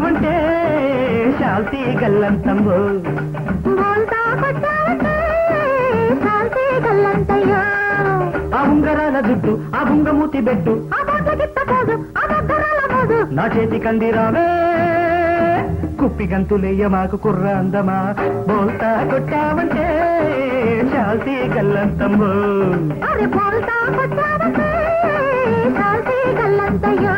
కొట్టావంటే శాల్తీ గల్లంతమ్మో బోల్తా కొట్టావంటే శాల్తీ గల్లంతయ్యో ఆ ఉంగరాల జుట్టు ఆ బుంగమూతి బెట్టు ఆ బొట్ల గిట్ట పోదు ఆ బొగ్గరాల మోదు నా చేతి కందిరావే కుప్పి గంతులేయ మాకు కుర్ర అందమా బోల్తా కొట్టావంటే శాల్తీ గల్లంతమ్మో అరే బోల్తా కొట్టావంటే శాల్తీ గల్లంతయ్యో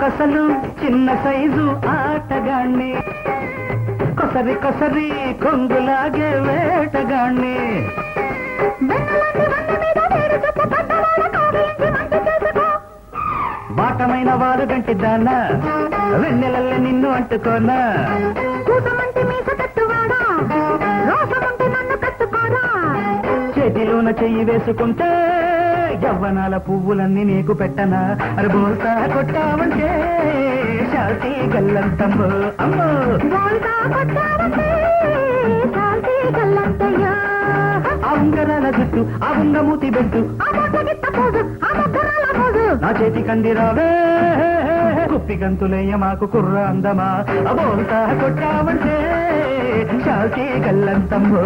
కసలు చిన్న సైజు ఆటగాణ్ణి కొసరి కొసరి కొంగులాగే వేటగాణ్ణి బాటమైన వారు గంటి దానా వెన్నెలల్లే నిన్ను అంటుకోనా చేతిలోన చెయ్యి వేసుకుంటే యవ్వనాల పువ్వులన్నీ నీకు పెట్టనా అరే బోల్తా కొట్టావంటే శాల్తీ గల్లంతమ్మో అమ్మో ఆ ఉంగరాల జుట్టు ఆ ఉంగమూతి బెట్టు నా చేతి కందిరావే కుప్పి గంతులేయ మాకు కుర్ర అందమా బోల్తా కొట్టావంటే శాల్తీ గల్లంతమ్మో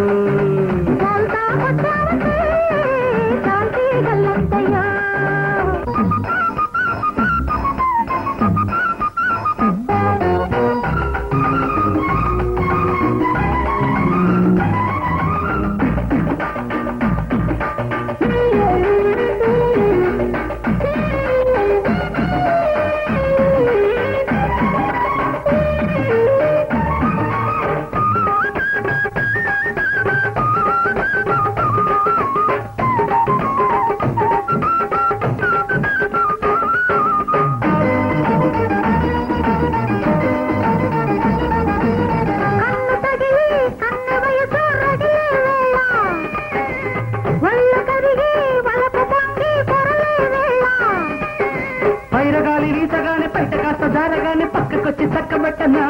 పైరగాలి వీసగానే బయట కాస్త జారగానే పక్కకొచ్చి చక్కబెట్టనా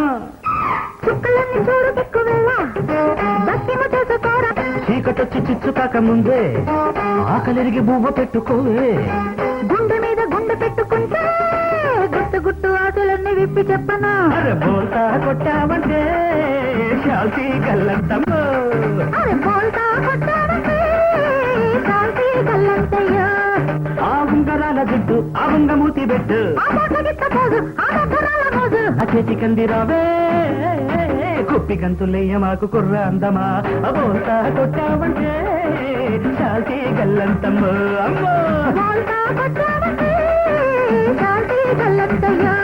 చుక్కలన్నీ చూడు దిక్కువెళ్ళా దక్కిమ చేసుకోరా చీకటొచ్చి చిచ్చు కాక ముందే ఆకలిరిగి బువ్వ పెట్టుకోవే గుండె మీద గుండె పెట్టుకుంటే గుట్టు గుట్టు ఆటలన్నీ విప్పి చెప్పనా అరే బోల్తా కొట్టావంటే శాల్తీ గల్లంతమ్మో అరే బోల్తా కొట్టావంటే శాల్తీ గల్లంతయ్యో ఆ ఉంగరాల జుట్టు ఆ ఉంగమూతి బెట్టు ఆ బొట్ల గిట్ట పోదు ఆ బొగ్గరాల మోదు నా చేతి కందిరావే కుప్పి గంతులేయ మాకు కుర్ర అందమా బోల్తా కొట్టావంటే శాల్తీ గల్లంతమ్మో అమ్మో బోల్తా కొట్టావంటే శాల్తీ గల్లంతయ్యో